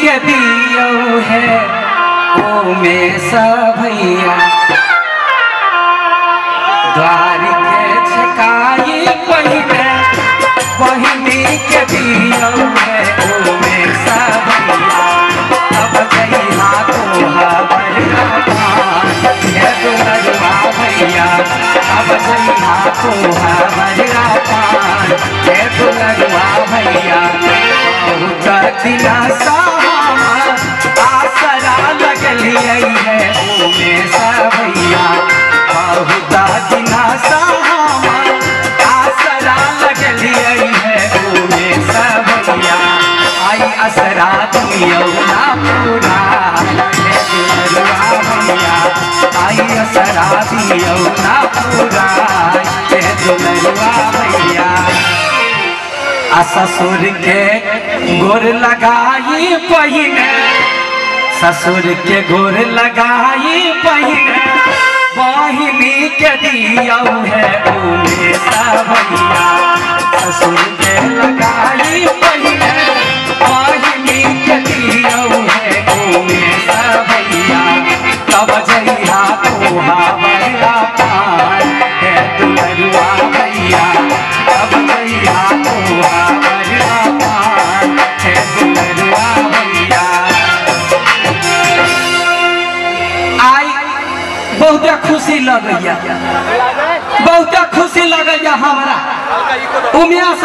के दियो है ओ में भैया द्वार के छकाई पहिने बहिनी के दियो है ओ में भैया अब जइहा तोहा बरगा ये दुलरुआ भैया अब जइहा तोहा बरगा ये दुलरुआ भैया बहुत दिना आसरा लगलिए है ओ में भैया बहुत दिना आसरा लगलिए है ओ में भैया आई असरा दियो ना पूरा दुलरुआ भैया आई असरा दियो ना पूरा दुलरुआ भैया ससुर के गोर लगाई पहिने ससुर के गोर लगाई पहिने बहिनी के दियो है ओ में भैया ससुर के लगाई पहिने बहिनी के दियो है ओ में भैया तब जइहा तोहा बरगा पार है दुलरुआ भैया तब जइहा तोहा बरगा पार है दुलरुआ भैया आई बहुत खुशी लगैया बहुत खुशी लगैया हमरा उमेश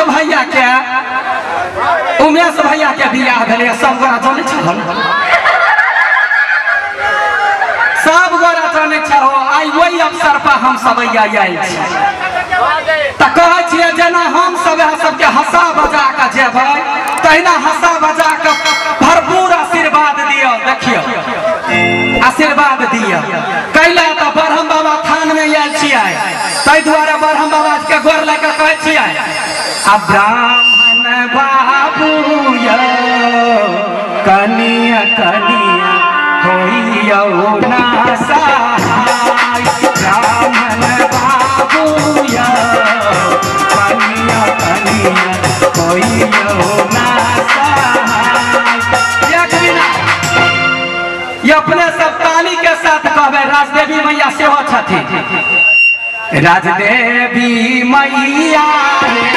भैया के बियाह भेलै सब गोरा जानै छल सब गोरा जानै छहो आई वही अवसर पर हम सब आयल छी त कहै छियै जेना हम सब सबके हंसा बजा के जेबै तहिना हंसा बजा के भरपूर आशीर्वाद दियो देखियो आशीर्वाद दियो कैला त ब्रह्म बाबा थान में आयल छियै ताहि दुआरे ब्रह्म बाबा के गोर लगा कहै छियै आ ब्राह्मण बाबू यौ कनिया कनिया होइयो ना सहाय ब्राह्मण बाबू यौ कनिया कनिया होइयो ना सहाय एक मिनट ये अपने सब ताली के साथ कहबे राजदेवी मैया सेहो छथिन राजदेवी मैया रे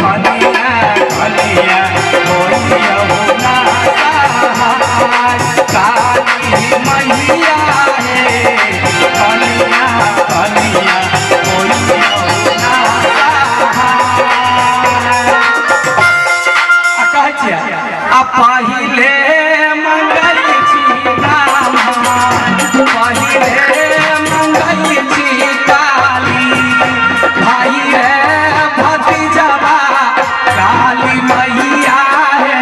कनिया कनिया होइयो ना सहाय काली मैया रे कनिया कनिया होइयो ना सहाय कहै छियै आ पहिले मंगल छी राम पहिले मंगल छी काली भाई रे भतीजवा काली मैया है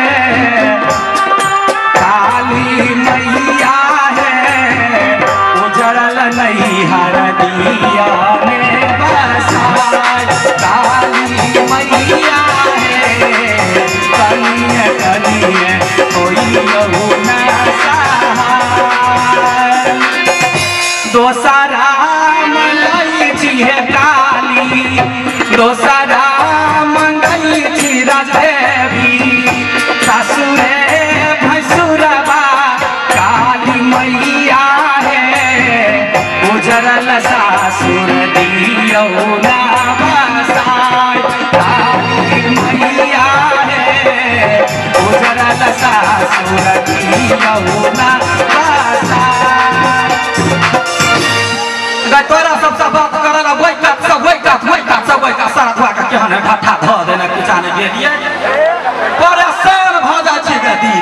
काली मैया है उजड़ल नहीं हर दिया में बसाय काली मैया है कनिया कनिया होइयो ना सहाय दोसरा मंगई छी है काली दोसरा मंगई छी राजदेवी सासुरे भैंसुरबा काली मैया है उजरल सासुर दियो ना बसाय काली मैया है उजरल सासुर दियो ना बसाय तोरा सबसे बात करल वही काट सारा धोआ के केहन घाटा ध देने कुचा ने गेलिए परेशान भ जा छी गदी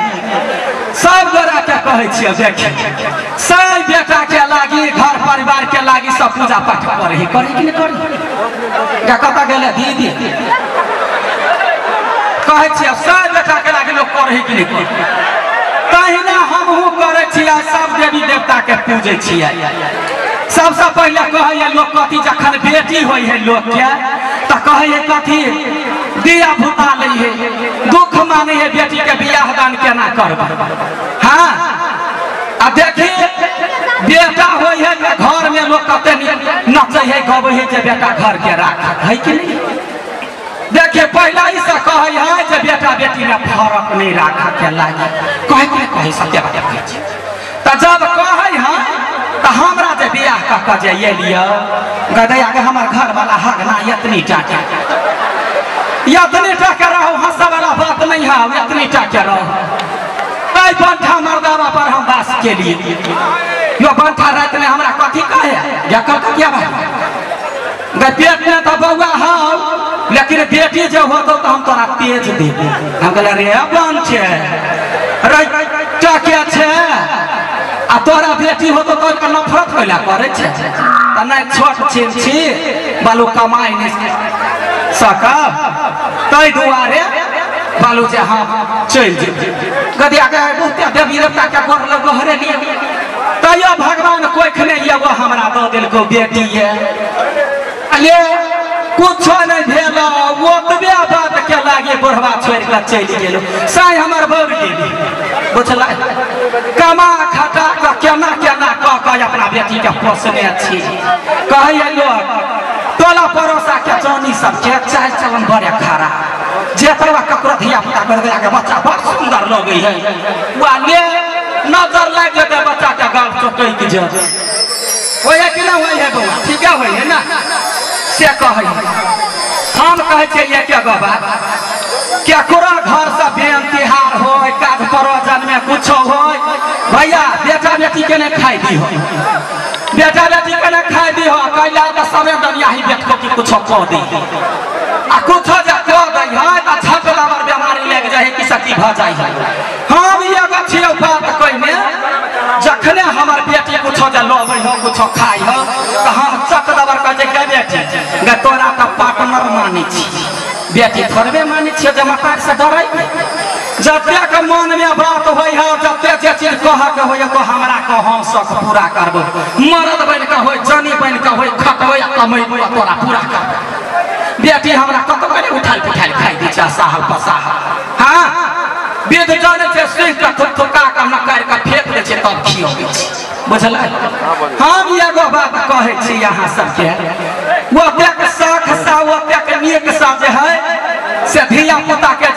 सब गोरा के कहै छियै देखि सब बेटा के लागी घर परिवार के लागी सब पूजा पाठ करही करी कि नहीं करी का कता गेले दीदी कहै छियै सब बेटा के लागी लोग करही कि नहीं करी तहिना हमहू करै छियै सब देवी देवता के पूजै छियै सबसे पहले कहे लोग कथी जखन बेटी होई है लोग के तो कहे कथी दिया भुता लै दुख माने है बेटी के बियाह दान केना करब हाँ आ देखी बेटा होई है घर में लोग कते नचे है गबे है जे बेटा घर के राख है कि नहीं देखिए पहला ही से कहे है जे बेटा बेटी में फर्क नहीं रखा के लागे कहे सत्य बात कहै छी त जब कहै हां त हमरा जे बियाह क जे ये लियो गदैया के हमर घर वाला हगना इतनी टाके रहो हंसा वाला बात नहीं है इतनी टाके रहो आई बंठा मर्दावा पर हम बास के लिए यो बंठा रात में हमरा कथी कहे या कल क्या बात पेट में तो बउआ हो लेकिन बेटी जब हो तो हम तोरा तेज दे हम कहले रे बन छे रे टाके छे आ तोरा बेटी हो तो तोर का नफरत होला करे छे त नहीं छोट छीन छी बालू कमाई नहीं सका तई दुआरे बालू जे हम चल जे गदिया के बहुते देवी देवता के कर लग हरे लिए तयो भगवान कोई खने ये वो हमरा दो दिल को बेटी है अले कुछ नहीं भेला वो तबे बात के लागे बुढ़वा छोड़ के चली गेलो साई हमर बौर गेली बुझला कमा खटा के केना केना क अपना बेटी के पोसने छी कहै लोग टोला पड़ोसा के जानी सब के चाल चलन बड़े खरा जेतरवा ककरो धिया पुता कर दे के बच्चा बहुत सुंदर लगे है वाले नजर लग जाते बच्चा के गाल चोकै के जे होय कि ना होय है बउआ ठीक है होय है ना से कहै हम कहै छै ये के बात केकरो घर से बेन तिहार होय काज परोजन में कुछ होय भैया बेटा बेटी के ने खाई दी हो बेटा बेटी के ने खाई दी हो कैला त समय दुनिया ही बेट को की कुछ को दी आ कुछ जा को दै है त छट लावर बीमारी लग जाए कि सकी भ जाए है हम ये गछियो बात कइने जखने हमर बेटी कुछ जा लबै हो कुछ खाई हो त हम चक दबर क जे के बेटी ग तोरा त पार्टनर माने छी बेटी थोड़बे माने छी जे मतार से डरै जते के मन में बात होय है जते जे चीज कह के होय तो हमरा को हम सब पूरा करबो मर्द बन के होय जानी बन के होय खटबै कमै तोरा पूरा कर बेटी हमरा कत करे उठाल खाई दी छ साहब पसाह हां वेद जाने से सिंह का थुका का नकार का फेंक दे छै तब खियो बुझल हम एगो बात कहै छी यहां सब के वो तक साख सा वो तक नेक सा जे है से धिया पुता के